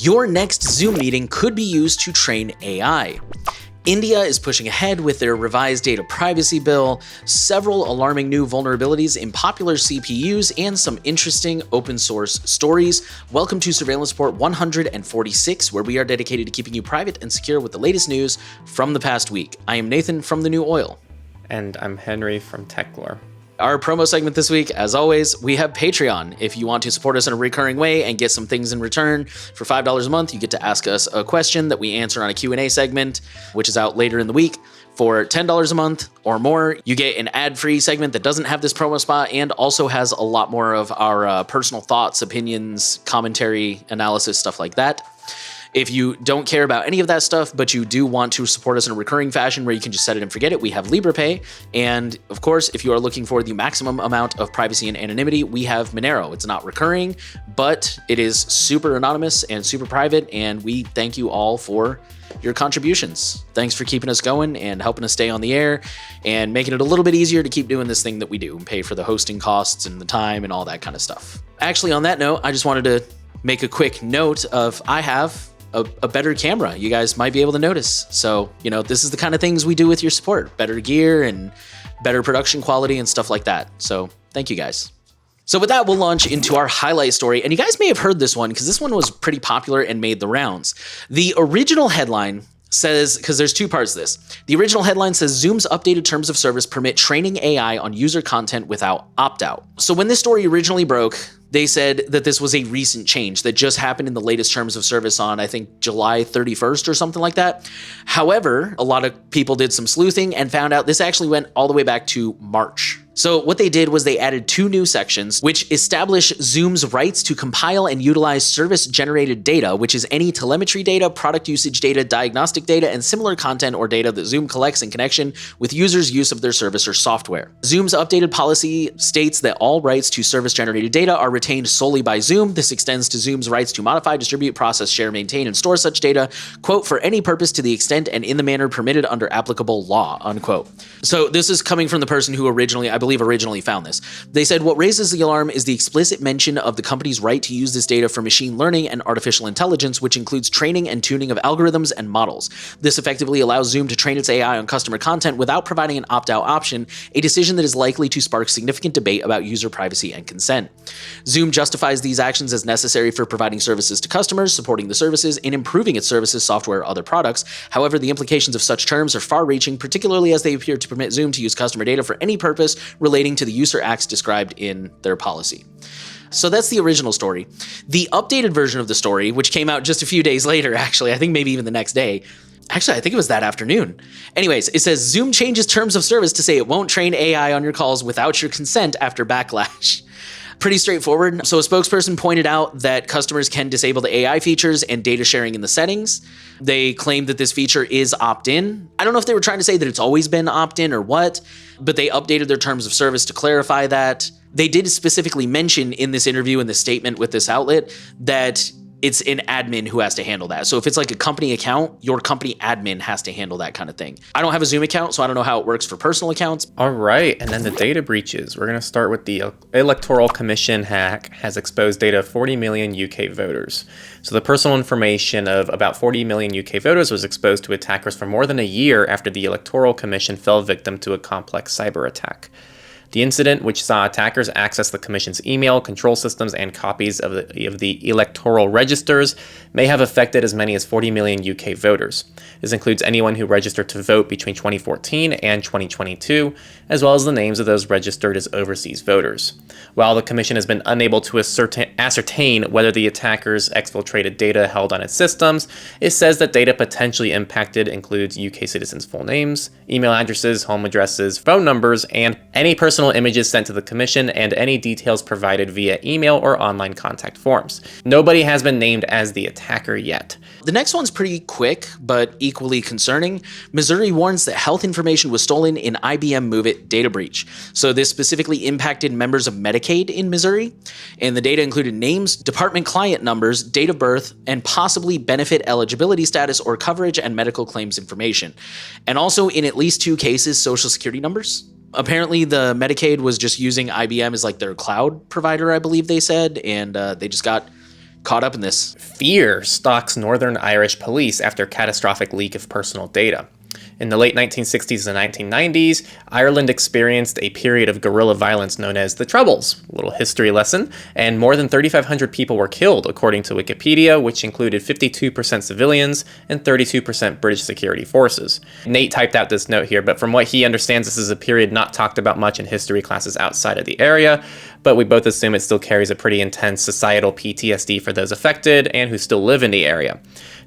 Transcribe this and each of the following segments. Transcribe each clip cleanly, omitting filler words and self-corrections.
Your next Zoom meeting could be used to train AI. India is pushing ahead with their revised data privacy bill, several alarming new vulnerabilities in popular CPUs, and some interesting open source stories. Welcome to Surveillance Report 146, where we are dedicated to keeping you private and secure with the latest news from the past week. I am Nathan from The New Oil. And I'm Henry from Techlore. Our promo segment this week, as always, we have Patreon. If you want to support us in a recurring way and get some things in return, for $5 a month, you get to ask us a question that we answer on a Q&A segment, which is out later in the week. For $10 a month or more, you get an ad-free segment that doesn't have this promo spot and also has a lot more of our personal thoughts, opinions, commentary, analysis, stuff like that. If you don't care about any of that stuff, but you do want to support us in a recurring fashion where you can just set it and forget it, we have LibrePay. And of course, if you are looking for the maximum amount of privacy and anonymity, we have Monero. It's not recurring, but it is super anonymous and super private. And we thank you all for your contributions. Thanks for keeping us going and helping us stay on the air and making it a little bit easier to keep doing this thing that we do and pay for the hosting costs and the time and all that kind of stuff. Actually, on that note, I just wanted to make a quick note of I have a better camera. You guys might be able to notice. So, this is the kind of things we do with your support. Better gear and better production quality and stuff like that. So thank you guys. So with that, we'll launch into our highlight story. And you guys may have heard this one because this one was pretty popular and made the rounds. The original headline says, because there's two parts to this. The original headline says, Zoom's updated terms of service permit training AI on user content without opt-out. So when this story originally broke, they said that this was a recent change that just happened in the latest terms of service on, I think, July 31st or something like that. However, a lot of people did some sleuthing and found out this actually went all the way back to March. So what they did was they added two new sections, which establish Zoom's rights to compile and utilize service-generated data, which is any telemetry data, product usage data, diagnostic data, and similar content or data that Zoom collects in connection with users' use of their service or software. Zoom's updated policy states that all rights to service-generated data are retained solely by Zoom. This extends to Zoom's rights to modify, distribute, process, share, maintain, and store such data, quote, for any purpose to the extent and in the manner permitted under applicable law, unquote. So this is coming from the person who originally found this. They said what raises the alarm is the explicit mention of the company's right to use this data for machine learning and artificial intelligence, which includes training and tuning of algorithms and models. This effectively allows Zoom to train its AI on customer content without providing an opt-out option, a decision that is likely to spark significant debate about user privacy and consent. Zoom justifies these actions as necessary for providing services to customers, supporting the services, and improving its services, software, or other products. However, the implications of such terms are far-reaching, particularly as they appear to permit Zoom to use customer data for any purpose relating to the user acts described in their policy. So that's the original story. The updated version of the story, which came out just a few days later, actually, I think maybe even the next day. Actually, I think it was that afternoon. Anyways, it says Zoom changes terms of service to say it won't train AI on your calls without your consent after backlash. Pretty straightforward. So a spokesperson pointed out that customers can disable the AI features and data sharing in the settings. They claimed that this feature is opt-in. I don't know if they were trying to say that it's always been opt-in or what, but they updated their terms of service to clarify that. They did specifically mention in this interview, in this statement with this outlet, that it's an admin who has to handle that. So if it's like a company account, your company admin has to handle that kind of thing. I don't have a Zoom account, so I don't know how it works for personal accounts. All right, and then the data breaches. We're going to start with the Electoral Commission hack has exposed data of 40 million UK voters. So the personal information of about 40 million UK voters was exposed to attackers for more than a year after the Electoral Commission fell victim to a complex cyber attack. The incident, which saw attackers access the Commission's email, control systems, and copies of the electoral registers, may have affected as many as 40 million UK voters. This includes anyone who registered to vote between 2014 and 2022, as well as the names of those registered as overseas voters. While the Commission has been unable to ascertain whether the attackers exfiltrated data held on its systems, it says that data potentially impacted includes UK citizens' full names, email addresses, home addresses, phone numbers, and any personal images sent to the Commission and any details provided via email or online contact forms. Nobody has been named as the attacker yet. The next one's pretty quick, but equally concerning. Missouri warns that health information was stolen in IBM MoveIt data breach. So this specifically impacted members of Medicaid in Missouri, and the data included names, department client numbers, date of birth, and possibly benefit eligibility status or coverage and medical claims information. And also, in at least 2 cases, social security numbers. Apparently, the Medicaid was just using IBM as like their cloud provider, I believe they said, and they just got caught up in this. Fear stalks Northern Irish police after catastrophic leak of personal data. In the late 1960s and 1990s, Ireland experienced a period of guerrilla violence known as the Troubles, a little history lesson, and more than 3,500 people were killed, according to Wikipedia, which included 52% civilians and 32% British security forces. Nate typed out this note here, but from what he understands, this is a period not talked about much in history classes outside of the area, but we both assume it still carries a pretty intense societal PTSD for those affected and who still live in the area.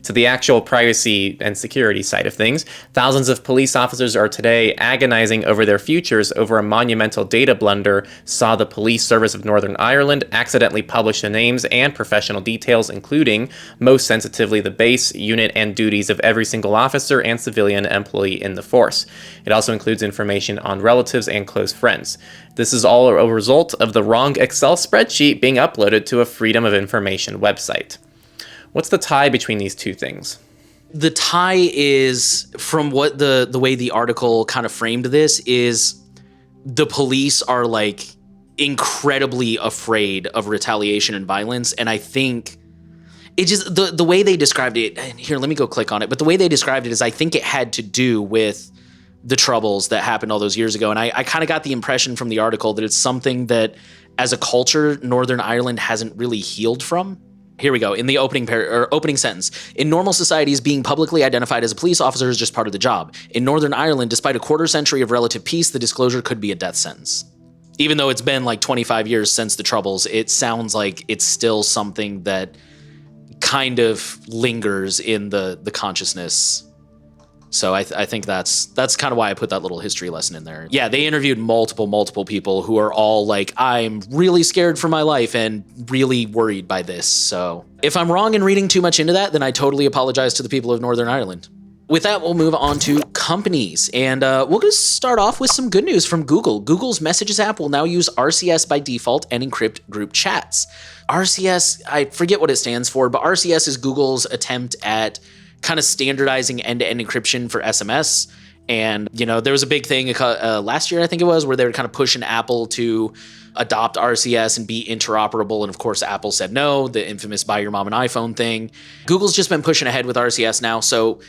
To the actual privacy and security side of things, thousands of police officers are today agonizing over their futures over a monumental data blunder saw the Police Service of Northern Ireland accidentally publish the names and professional details, including, most sensitively, the base, unit, and duties of every single officer and civilian employee in the force. It also includes information on relatives and close friends. This is all a result of the wrong Excel spreadsheet being uploaded to a Freedom of Information website. What's the tie between these two things? The tie is, from what the way the article kind of framed this, is the police are like incredibly afraid of retaliation and violence. And I think it just, the way they described it, and here, let me go click on it. But the way they described it is, I think it had to do with the Troubles that happened all those years ago. And I kind of got the impression from the article that it's something that as a culture, Northern Ireland hasn't really healed from. Here we go. In the opening sentence, in normal societies, being publicly identified as a police officer is just part of the job. In Northern Ireland, despite a quarter century of relative peace, the disclosure could be a death sentence. Even though it's been like 25 years since the Troubles, it sounds like it's still something that kind of lingers in the consciousness. So I think that's kind of why I put that little history lesson in there. Yeah, they interviewed multiple people who are all like, I'm really scared for my life and really worried by this. So if I'm wrong in reading too much into that, then I totally apologize to the people of Northern Ireland. With that, we'll move on to companies. And we'll just start off with some good news from Google. Google's Messages app will now use RCS by default and encrypt group chats. RCS, I forget what it stands for, but RCS is Google's attempt at kind of standardizing end-to-end encryption for SMS. And, you know, there was a big thing last year, I think it was, where they were kind of pushing Apple to adopt RCS and be interoperable. And of course, Apple said no, the infamous buy your mom an iPhone thing. Google's just been pushing ahead with RCS now. So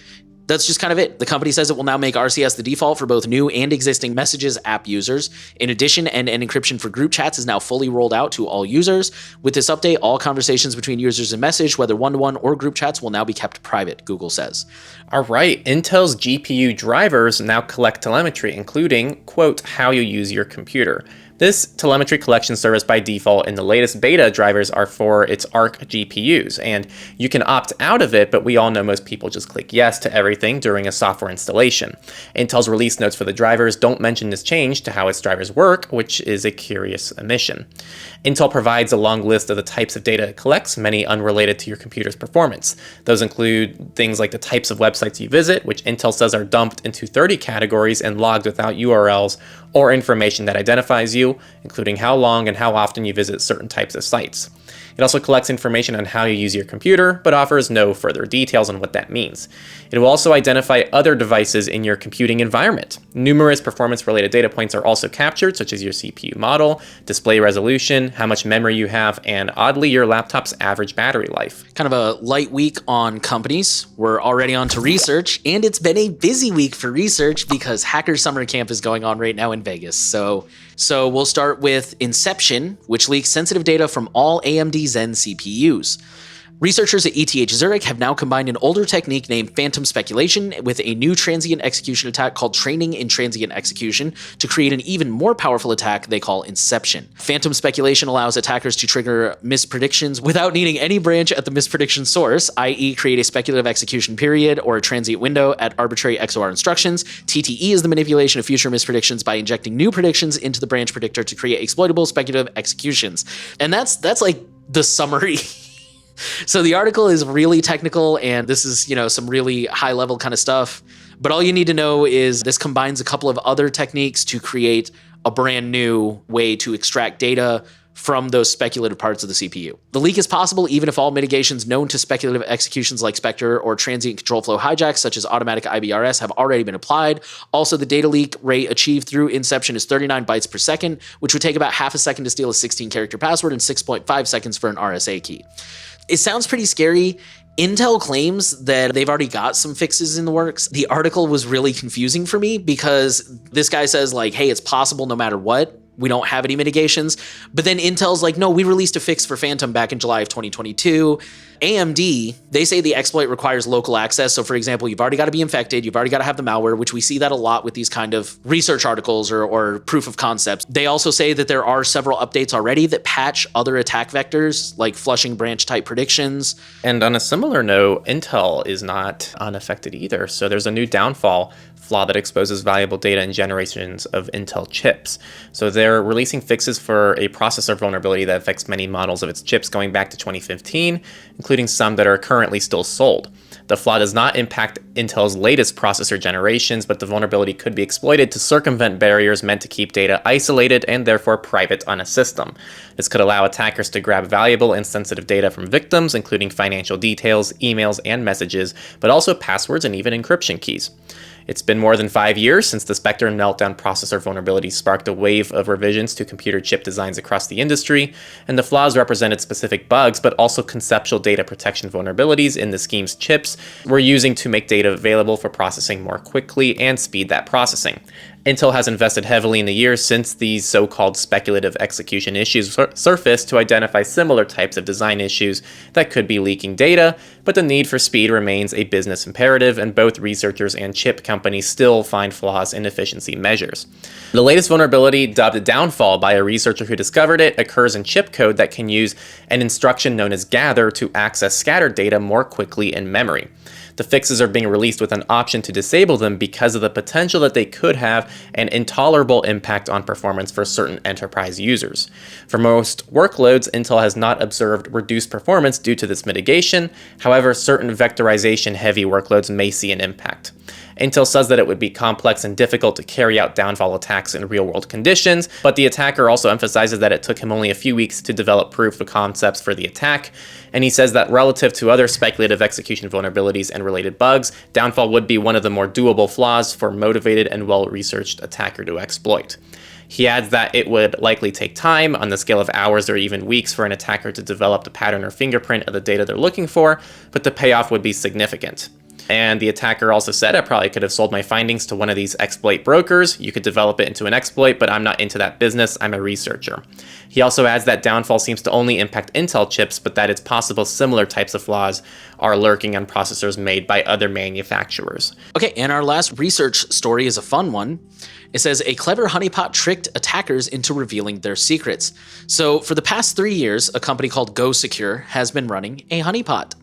that's just kind of it. The company says it will now make RCS the default for both new and existing Messages app users. In addition, end-to-end encryption for group chats is now fully rolled out to all users. With this update, all conversations between users and Message, whether one-to-one or group chats, will now be kept private, Google says. All right, Intel's GPU drivers now collect telemetry, including, quote, how you use your computer. This telemetry collection service by default in the latest beta drivers are for its Arc GPUs, and you can opt out of it, but we all know most people just click yes to everything during a software installation. Intel's release notes for the drivers don't mention this change to how its drivers work, which is a curious omission. Intel provides a long list of the types of data it collects, many unrelated to your computer's performance. Those include things like the types of websites you visit, which Intel says are dumped into 30 categories and logged without URLs, or information that identifies you, including how long and how often you visit certain types of sites. It also collects information on how you use your computer, but offers no further details on what that means. It will also identify other devices in your computing environment. Numerous performance-related data points are also captured, such as your CPU model, display resolution, how much memory you have, and oddly, your laptop's average battery life. Kind of a light week on companies. We're already on to research, and it's been a busy week for research because Hacker Summer Camp is going on right now in Vegas. So we'll start with Inception, which leaks sensitive data from all AMD Zen CPUs. Researchers at ETH Zurich have now combined an older technique named phantom speculation with a new transient execution attack called training in transient execution to create an even more powerful attack they call Inception. Phantom speculation allows attackers to trigger mispredictions without needing any branch at the misprediction source, i.e. create a speculative execution period or a transient window at arbitrary XOR instructions. TTE is the manipulation of future mispredictions by injecting new predictions into the branch predictor to create exploitable speculative executions. And that's like the summary. So the article is really technical, and this is, some really high level kind of stuff. But all you need to know is this combines a couple of other techniques to create a brand new way to extract data from those speculative parts of the CPU. The leak is possible even if all mitigations known to speculative executions like Spectre or transient control flow hijacks such as automatic IBRS have already been applied. Also, the data leak rate achieved through Inception is 39 bytes per second, which would take about half a second to steal a 16-character password and 6.5 seconds for an RSA key. It sounds pretty scary. Intel claims that they've already got some fixes in the works. The article was really confusing for me because this guy says like, hey, it's possible no matter what. We don't have any mitigations. But then Intel's like, no, we released a fix for Phantom back in July of 2022. AMD, they say the exploit requires local access. So for example, you've already got to be infected. You've already got to have the malware, which we see that a lot with these kind of research articles or proof of concepts. They also say that there are several updates already that patch other attack vectors like flushing branch type predictions. And on a similar note, Intel is not unaffected either. So there's a new downfall flaw that exposes valuable data in generations of Intel chips. So they're releasing fixes for a processor vulnerability that affects many models of its chips going back to 2015, including some that are currently still sold. The flaw does not impact Intel's latest processor generations, but the vulnerability could be exploited to circumvent barriers meant to keep data isolated and therefore private on a system. This could allow attackers to grab valuable and sensitive data from victims, including financial details, emails, and messages, but also passwords and even encryption keys. It's been more than 5 years since the Spectre and Meltdown processor vulnerability sparked a wave of revisions to computer chip designs across the industry, and the flaws represented specific bugs, but also conceptual data protection vulnerabilities in the scheme's chips were using to make data available for processing more quickly and speed that processing. Intel has invested heavily in the years since these so-called speculative execution issues surfaced to identify similar types of design issues that could be leaking data, but the need for speed remains a business imperative, and both researchers and chip companies still find flaws in efficiency measures. The latest vulnerability, dubbed Downfall by a researcher who discovered it, occurs in chip code that can use an instruction known as gather to access scattered data more quickly in memory. The fixes are being released with an option to disable them because of the potential that they could have an intolerable impact on performance for certain enterprise users. For most workloads, Intel has not observed reduced performance due to this mitigation. However, certain vectorization-heavy workloads may see an impact. Intel says that it would be complex and difficult to carry out downfall attacks in real-world conditions, but the attacker also emphasizes that it took him only a few weeks to develop proof of concepts for the attack, and he says that relative to other speculative execution vulnerabilities and related bugs, downfall would be one of the more doable flaws for a motivated and well-researched attacker to exploit. He adds that it would likely take time, on the scale of hours or even weeks, for an attacker to develop the pattern or fingerprint of the data they're looking for, but the payoff would be significant. And the attacker also said, I probably could have sold my findings to one of these exploit brokers. You could develop it into an exploit, but I'm not into that business. I'm a researcher. He also adds that downfall seems to only impact Intel chips, but that it's possible similar types of flaws are lurking on processors made by other manufacturers. Okay, and our last research story is a fun one. It says, a clever honeypot tricked attackers into revealing their secrets. So for the past 3 years, a company called GoSecure has been running a honeypot.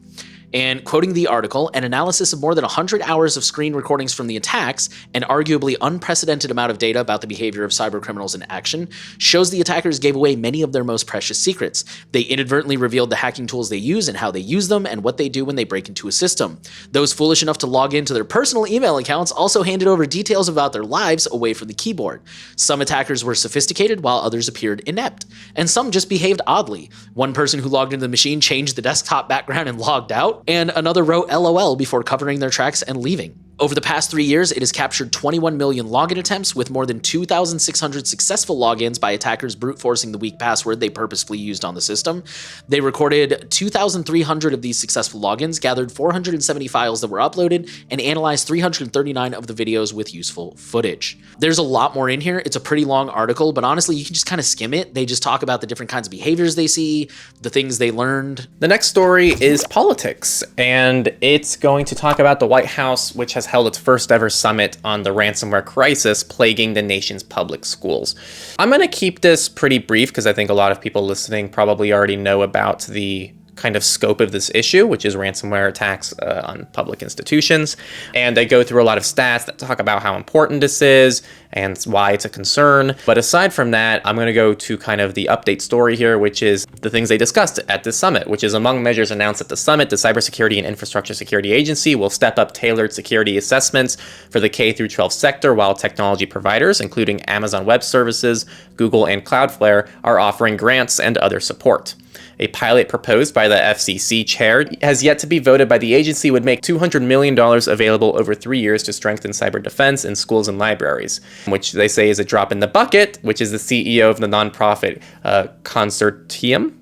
And quoting the article, an analysis of more than 100 hours of screen recordings from the attacks, an arguably unprecedented amount of data about the behavior of cybercriminals in action, shows the attackers gave away many of their most precious secrets. They inadvertently revealed the hacking tools they use and how they use them and what they do when they break into a system. Those foolish enough to log into their personal email accounts also handed over details about their lives away from the keyboard. Some attackers were sophisticated while others appeared inept, and some just behaved oddly. One person who logged into the machine changed the desktop background and logged out, and another wrote LOL before covering their tracks and leaving. Over the past 3 years, it has captured 21 million login attempts, with more than 2,600 successful logins by attackers brute forcing the weak password they purposefully used on the system. They recorded 2,300 of these successful logins, gathered 470 files that were uploaded, and analyzed 339 of the videos with useful footage. There's a lot more in here. It's a pretty long article, but honestly, you can just kind of skim it. They just talk about the different kinds of behaviors they see, the things they learned. The next story is politics, and it's going to talk about the White House, which has held its first ever summit on the ransomware crisis plaguing the nation's public schools. I'm going to keep this pretty brief because I think a lot of people listening probably already know about the kind of scope of this issue, which is ransomware attacks on public institutions. And I go through a lot of stats that talk about how important this is and why it's a concern. But aside from that, I'm going to go to kind of the update story here, which is the things they discussed at this summit, which is among measures announced at the summit, the Cybersecurity and Infrastructure Security Agency will step up tailored security assessments for the K-12 sector, while technology providers, including Amazon Web Services, Google, and Cloudflare, are offering grants and other support. A pilot proposed by the FCC chair has yet to be voted by the agency would make $200 million available over 3 years to strengthen cyber defense in schools and libraries, which they say is a drop in the bucket, which is the CEO of the nonprofit Consortium.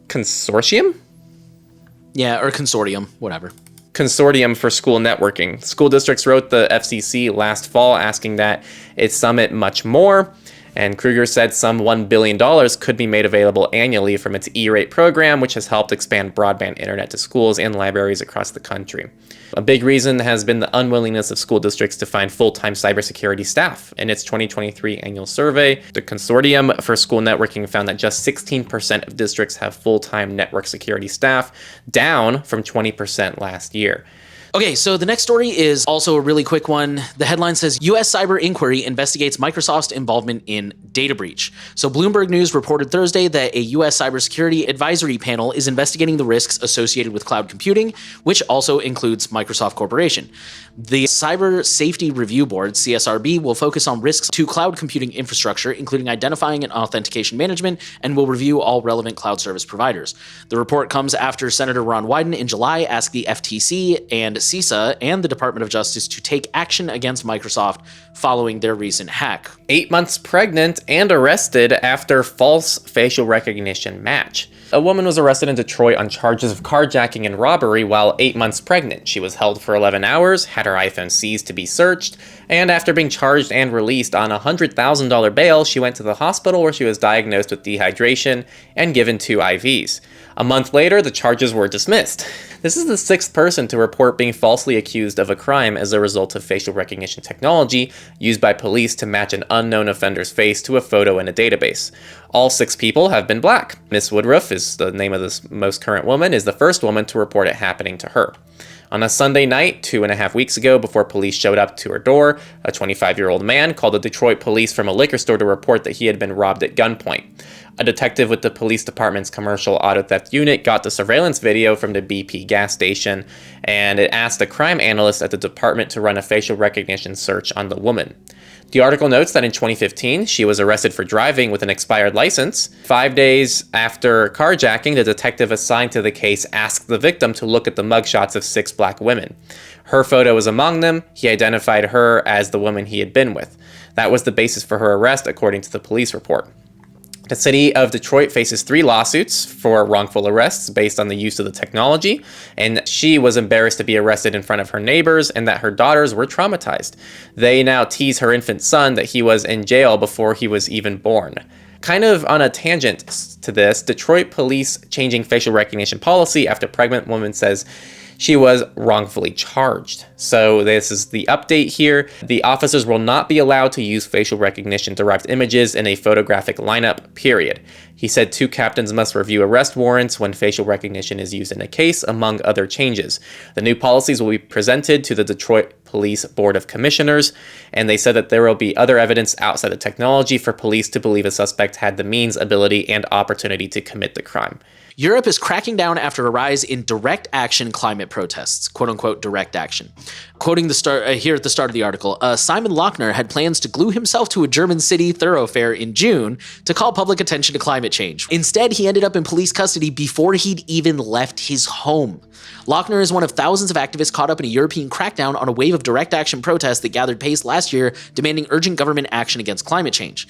consortium? Yeah, or consortium, whatever. Consortium for School Networking. School districts wrote the FCC last fall asking that it summit much more. And Kruger said some $1 billion could be made available annually from its E-rate program, which has helped expand broadband internet to schools and libraries across the country. A big reason has been the unwillingness of school districts to find full-time cybersecurity staff. In its 2023 annual survey, the Consortium for School Networking found that just 16% of districts have full-time network security staff, down from 20% last year. Okay, so the next story is also a really quick one. The headline says, U.S. cyber inquiry investigates Microsoft's involvement in data breach. So Bloomberg News reported Thursday that a U.S. cybersecurity advisory panel is investigating the risks associated with cloud computing, which also includes Microsoft Corporation. The Cyber Safety Review Board, CSRB, will focus on risks to cloud computing infrastructure, including identifying and authentication management, and will review all relevant cloud service providers. The report comes after Senator Ron Wyden in July asked the FTC and CISA and the Department of Justice to take action against Microsoft following their recent hack. 8 months pregnant and arrested after false facial recognition match. A woman was arrested in Detroit on charges of carjacking and robbery while 8 months pregnant. She was held for 11 hours, had her iPhone seized to be searched, and after being charged and released on a $100,000 bail, she went to the hospital where she was diagnosed with dehydration and given 2 IVs. A month later, the charges were dismissed. This is the 6th person to report being falsely accused of a crime as a result of facial recognition technology used by police to match an unknown offender's face to a photo in a database. All 6 people have been black. Miss Woodruff is the name of this most current woman, is the first woman to report it happening to her. On a Sunday night, 2.5 weeks ago, before police showed up to her door, a 25-year-old man called the Detroit police from a liquor store to report that he had been robbed at gunpoint. A detective with the police department's commercial auto theft unit got the surveillance video from the BP gas station, and it asked a crime analyst at the department to run a facial recognition search on the woman. The article notes that in 2015, she was arrested for driving with an expired license. 5 days after carjacking, the detective assigned to the case asked the victim to look at the mugshots of 6 black women. Her photo was among them. He identified her as the woman he had been with. That was the basis for her arrest, according to the police report. The city of Detroit faces 3 lawsuits for wrongful arrests based on the use of the technology, and she was embarrassed to be arrested in front of her neighbors and that her daughters were traumatized. They now tease her infant son that he was in jail before he was even born. Kind of on a tangent to this, Detroit police changing facial recognition policy after pregnant woman says she was wrongfully charged. So this is the update here. The officers will not be allowed to use facial recognition derived images in a photographic lineup, period. He said 2 captains must review arrest warrants when facial recognition is used in a case, among other changes. The new policies will be presented to the Detroit Police Board of Commissioners, and they said that there will be other evidence outside the technology for police to believe a suspect had the means, ability, and opportunity to commit the crime. Europe is cracking down after a rise in direct action climate protests, quote unquote direct action. Quoting the start here at the start of the article, Simon Lochner had plans to glue himself to a German city thoroughfare in June to call public attention to climate change. Instead, he ended up in police custody before he'd even left his home. Lochner is one of thousands of activists caught up in a European crackdown on a wave of direct action protests that gathered pace last year, demanding urgent government action against climate change.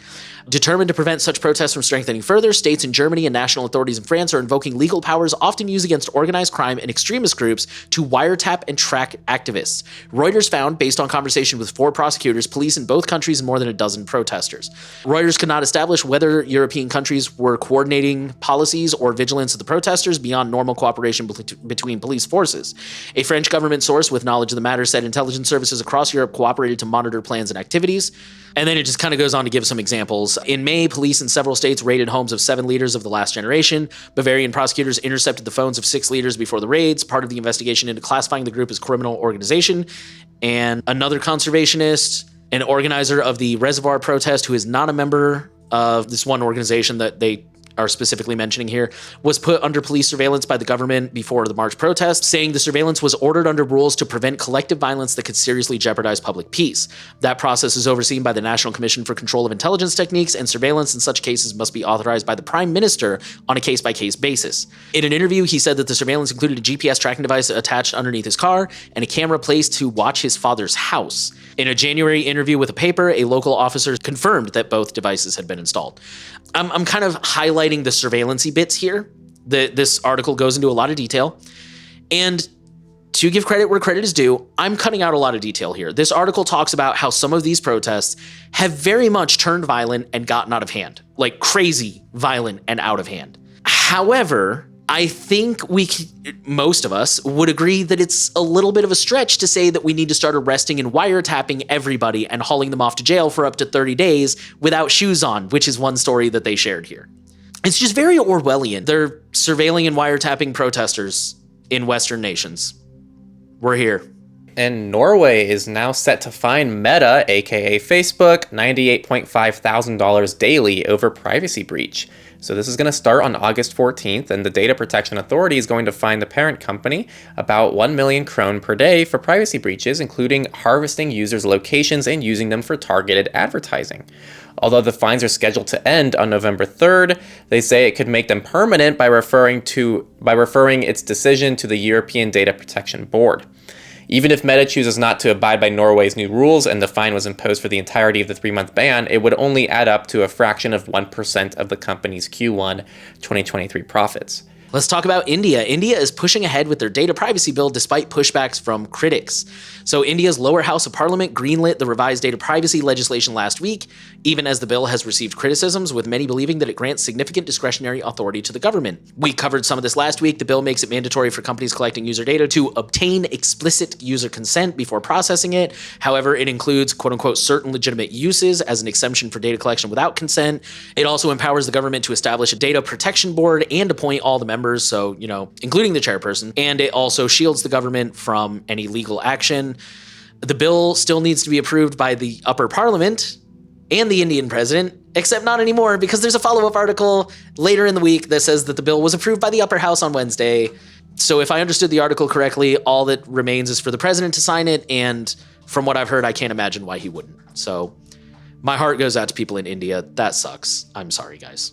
Determined to prevent such protests from strengthening further, states in Germany and national authorities in France are invoking legal powers often used against organized crime and extremist groups to wiretap and track activists. Reuters found, based on conversation with 4 prosecutors, police in both countries and more than a dozen protesters. Reuters could not establish whether European countries were coordinating policies or vigilance of the protesters beyond normal cooperation between police forces. A French government source with knowledge of the matter said intelligence services across Europe cooperated to monitor plans and activities. And then it just kind of goes on to give some examples. In May, police in several states raided homes of 7 leaders of the last generation. Bavarian prosecutors intercepted the phones of 6 leaders before the raids, part of the investigation into classifying the group as criminal organization. And another conservationist, an organizer of the Reservoir protest, who is not a member of this one organization that they are specifically mentioning here, was put under police surveillance by the government before the March protest, saying the surveillance was ordered under rules to prevent collective violence that could seriously jeopardize public peace. That process is overseen by the National Commission for Control of Intelligence Techniques, and surveillance in such cases must be authorized by the Prime Minister on a case-by-case basis. In an interview, he said that the surveillance included a GPS tracking device attached underneath his car and a camera placed to watch his father's house. In a January interview with a paper, a local officer confirmed that both devices had been installed. I'm kind of highlighting the surveillance-y bits here This article goes into a lot of detail. And to give credit where credit is due, I'm cutting out a lot of detail here. This article talks about how some of these protests have very much turned violent and gotten out of hand, like crazy violent and out of hand. However, I think most of us would agree that it's a little bit of a stretch to say that we need to start arresting and wiretapping everybody and hauling them off to jail for up to 30 days without shoes on, which is one story that they shared here. It's just very Orwellian. They're surveilling and wiretapping protesters in Western nations. We're here. And Norway is now set to fine Meta, aka Facebook, $98.5 thousand daily over privacy breach. So this is going to start on August 14th, and the Data Protection Authority is going to fine the parent company about 1 million krone per day for privacy breaches, including harvesting users' locations and using them for targeted advertising. Although the fines are scheduled to end on November 3rd, they say it could make them permanent by referring its decision to the European Data Protection Board. Even if Meta chooses not to abide by Norway's new rules and the fine was imposed for the entirety of the 3-month ban, it would only add up to a fraction of 1% of the company's Q1 2023 profits. Let's talk about India. India is pushing ahead with their data privacy bill despite pushbacks from critics. So India's lower house of parliament greenlit the revised data privacy legislation last week, even as the bill has received criticisms, with many believing that it grants significant discretionary authority to the government. We covered some of this last week. The bill makes it mandatory for companies collecting user data to obtain explicit user consent before processing it. However, it includes quote-unquote certain legitimate uses as an exemption for data collection without consent. It also empowers the government to establish a data protection board and appoint all the members, so, including the chairperson, and it also shields the government from any legal action. The bill still needs to be approved by the upper parliament and the Indian president, except not anymore because there's a follow-up article later in the week that says that the bill was approved by the upper house on Wednesday. So if I understood the article correctly, all that remains is for the president to sign it, and from what I've heard, I can't imagine why he wouldn't. So my heart goes out to people in India. That sucks. I'm sorry, guys.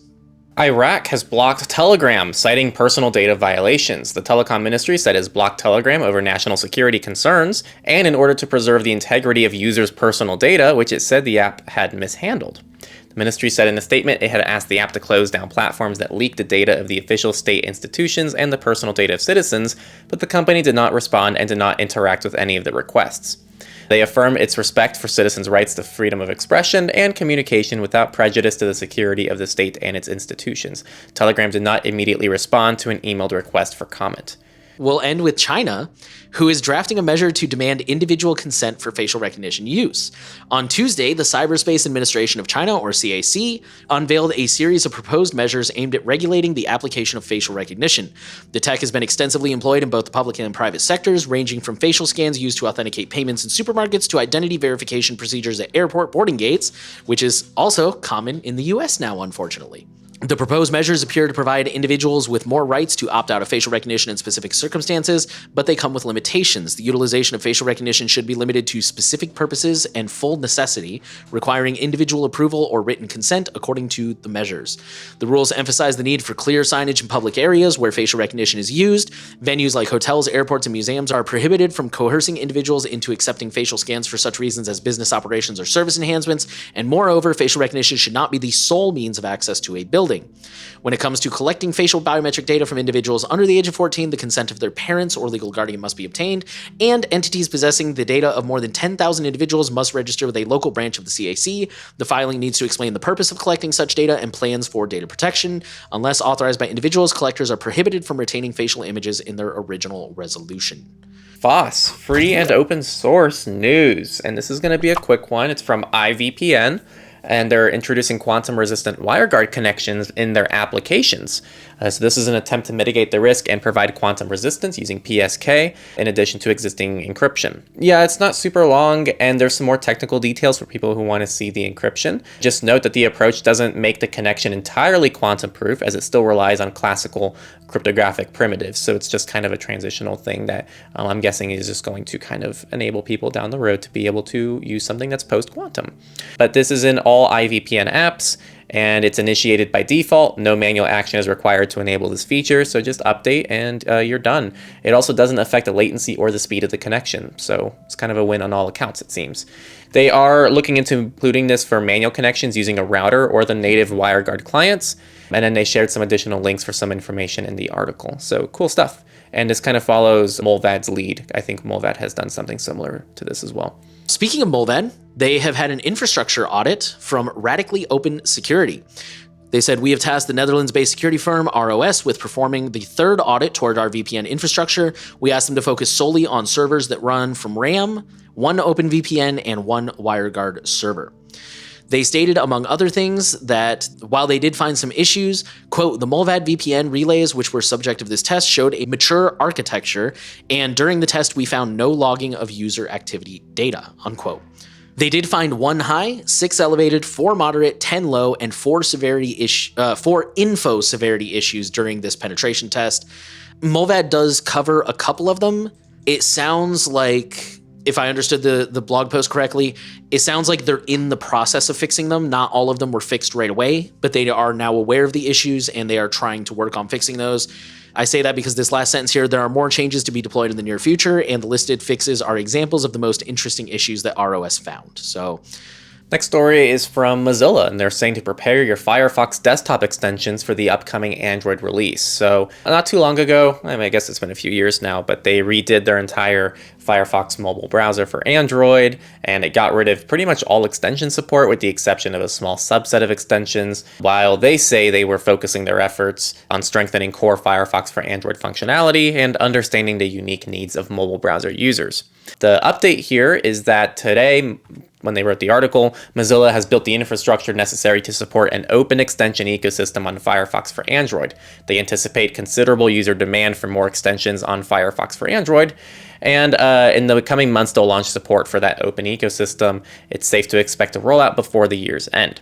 Iraq has blocked Telegram, citing personal data violations. The telecom ministry said it has blocked Telegram over national security concerns and in order to preserve the integrity of users' personal data, which it said the app had mishandled. The ministry said in a statement it had asked the app to close down platforms that leaked the data of the official state institutions and the personal data of citizens, but the company did not respond and did not interact with any of the requests. They affirm its respect for citizens' rights to freedom of expression and communication without prejudice to the security of the state and its institutions. Telegram did not immediately respond to an emailed request for comment. We'll end with China, who is drafting a measure to demand individual consent for facial recognition use. On Tuesday, the Cyberspace Administration of China, or CAC, unveiled a series of proposed measures aimed at regulating the application of facial recognition. The tech has been extensively employed in both the public and private sectors, ranging from facial scans used to authenticate payments in supermarkets to identity verification procedures at airport boarding gates, which is also common in the US now, unfortunately. The proposed measures appear to provide individuals with more rights to opt out of facial recognition in specific circumstances, but they come with limitations. The utilization of facial recognition should be limited to specific purposes and full necessity, requiring individual approval or written consent according to the measures. The rules emphasize the need for clear signage in public areas where facial recognition is used. Venues like hotels, airports, and museums are prohibited from coercing individuals into accepting facial scans for such reasons as business operations or service enhancements, and moreover, facial recognition should not be the sole means of access to a building. When it comes to collecting facial biometric data from individuals under the age of 14, the consent of their parents or legal guardian must be obtained, and entities possessing the data of more than 10,000 individuals must register with a local branch of the CAC. The filing needs to explain the purpose of collecting such data and plans for data protection. Unless authorized by individuals, collectors are prohibited from retaining facial images in their original resolution. FOSS, free and open source news. And this is going to be a quick one. It's from IVPN. And they're introducing quantum-resistant WireGuard connections in their applications. So this is an attempt to mitigate the risk and provide quantum resistance using PSK in addition to existing encryption. Yeah, it's not super long, and there's some more technical details for people who want to see the encryption. Just note that the approach doesn't make the connection entirely quantum-proof, as it still relies on classical cryptographic primitives. So it's just kind of a transitional thing that I'm guessing is just going to kind of enable people down the road to be able to use something that's post-quantum. But this is in all IVPN apps, and it's initiated by default. No manual action is required to enable this feature, so just update and you're done. It also doesn't affect the latency or the speed of the connection, so it's kind of a win on all accounts, it seems. They are looking into including this for manual connections using a router or the native WireGuard clients, and then they shared some additional links for some information in the article. So cool stuff. And this kind of follows Mullvad's lead. I think Mullvad has done something similar to this as well. Speaking of Mullvad, they have had an infrastructure audit from Radically Open Security. They said, we have tasked the Netherlands-based security firm ROS with performing the third audit toward our VPN infrastructure. We asked them to focus solely on servers that run from RAM, one OpenVPN, and one WireGuard server. They stated, among other things, that while they did find some issues, quote, the Mullvad VPN relays, which were subject of this test, showed a mature architecture, and during the test, we found no logging of user activity data, unquote. They did find 1 high, 6 elevated, 4 moderate, 10 low, and 4 info severity issues during this penetration test. Mullvad does cover a couple of them. It sounds like, if I understood the blog post correctly, it sounds like they're in the process of fixing them. Not all of them were fixed right away, but they are now aware of the issues and they are trying to work on fixing those. I say that because this last sentence here, there are more changes to be deployed in the near future, and the listed fixes are examples of the most interesting issues that ROS found. So next story is from Mozilla, and they're saying to prepare your Firefox desktop extensions for the upcoming Android release. So not too long ago, I guess it's been a few years now, but they redid their entire Firefox mobile browser for Android, and it got rid of pretty much all extension support with the exception of a small subset of extensions, while they say they were focusing their efforts on strengthening core Firefox for Android functionality and understanding the unique needs of mobile browser users. The update here is that today, when they wrote the article, Mozilla has built the infrastructure necessary to support an open extension ecosystem on Firefox for Android. They anticipate considerable user demand for more extensions on Firefox for Android, and in the coming months, they'll launch support for that open ecosystem. It's safe to expect a rollout before the year's end.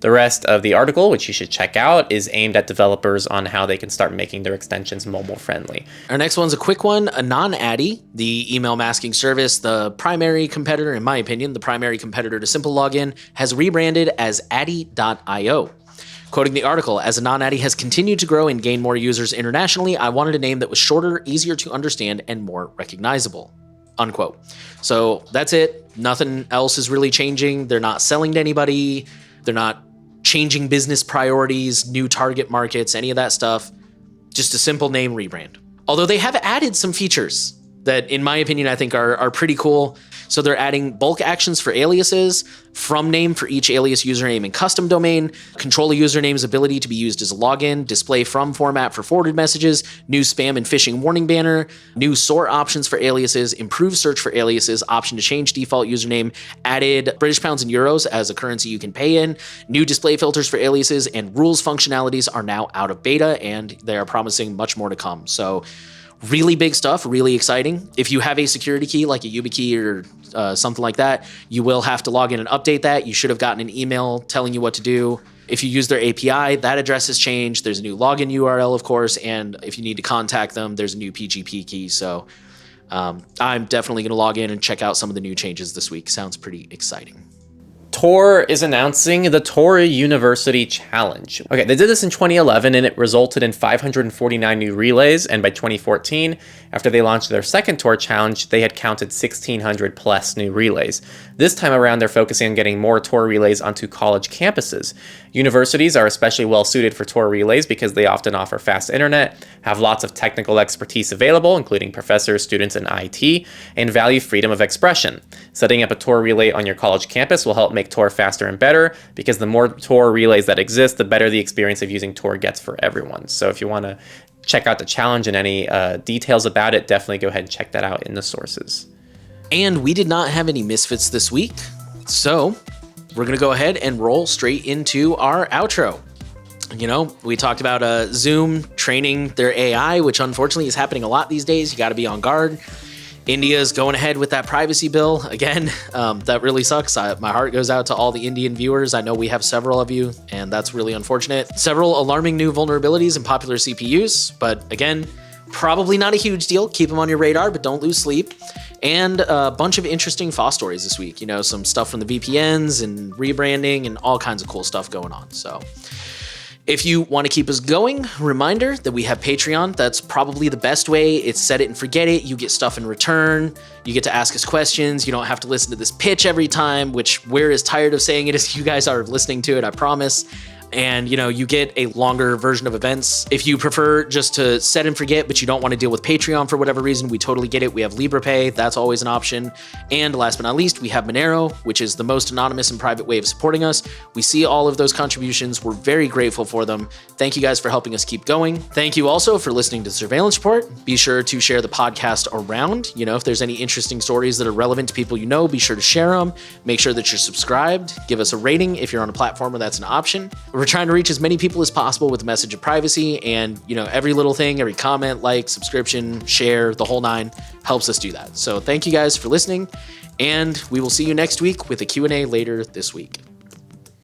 The rest of the article, which you should check out, is aimed at developers on how they can start making their extensions mobile friendly. Our next one's a quick one. AnonAddy, the email masking service, the primary competitor, in my opinion, the primary competitor to Simple Login, has rebranded as Addy.io. Quoting the article, as AnonAddy has continued to grow and gain more users internationally, I wanted a name that was shorter, easier to understand, and more recognizable, unquote. So that's it. Nothing else is really changing. They're not selling to anybody. They're not changing business priorities, new target markets, any of that stuff. Just a simple name rebrand. Although they have added some features that, in my opinion, I think are pretty cool. So they're adding bulk actions for aliases, from name for each alias username and custom domain, control a username's ability to be used as a login, display from format for forwarded messages, new spam and phishing warning banner, new sort options for aliases, improved search for aliases, option to change default username, added British pounds and euros as a currency you can pay in, new display filters for aliases, and rules functionalities are now out of beta, and they are promising much more to come. So really big stuff, really exciting. If you have a security key like a YubiKey or something like that, you will have to log in and update that. You should have gotten an email telling you what to do. If you use their API, that address has changed. There's a new login URL, of course, and if you need to contact them, there's a new PGP key. So I'm definitely going to log in and check out some of the new changes this week. Sounds pretty exciting. Tor is announcing the Tor University Challenge. Okay, they did this in 2011 and it resulted in 549 new relays, and by 2014, after they launched their second Tor Challenge, they had counted 1,600 plus new relays. This time around, they're focusing on getting more Tor relays onto college campuses. Universities are especially well suited for Tor relays because they often offer fast internet, have lots of technical expertise available, including professors, students, and IT, and value freedom of expression. Setting up a Tor relay on your college campus will help make Tor faster and better, because the more Tor relays that exist, the better the experience of using Tor gets for everyone. So if you want to check out the challenge and any details about it, definitely go ahead and check that out in the sources. And we did not have any misfits this week, so we're going to go ahead and roll straight into our outro. You know, we talked about Zoom training their AI, which unfortunately is happening a lot these days. You got to be on guard. India's going ahead with that privacy bill again. That really sucks. My heart goes out to all the Indian viewers. I know we have several of you, and that's really unfortunate. Several alarming new vulnerabilities in popular CPUs, but again, probably not a huge deal. Keep them on your radar, but don't lose sleep. and a bunch of interesting FOSS stories this week. You know, some stuff from the VPNs and rebranding and all kinds of cool stuff going on. So if you want to keep us going, reminder that we have Patreon. That's probably the best way. It's set it and forget it. You get stuff in return. You get to ask us questions. You don't have to listen to this pitch every time, which we're as tired of saying it as you guys are of listening to it, I promise. And, you know, you get a longer version of events. If you prefer just to set and forget, but you don't want to deal with Patreon for whatever reason, we totally get it. We have LibrePay. That's always an option. And last but not least, we have Monero, which is the most anonymous and private way of supporting us. We see all of those contributions. We're very grateful for them. Thank you guys for helping us keep going. Thank you also for listening to Surveillance Report. Be sure to share the podcast around. You know, if there's any interesting stories that are relevant to people you know, be sure to share them. Make sure that you're subscribed. Give us a rating if you're on a platform where that's an option. We're trying to reach as many people as possible with a message of privacy, and you know, every little thing, every comment, like, subscription, share, the whole nine helps us do that. So thank you guys for listening, and we will see you next week with a Q&A later this week.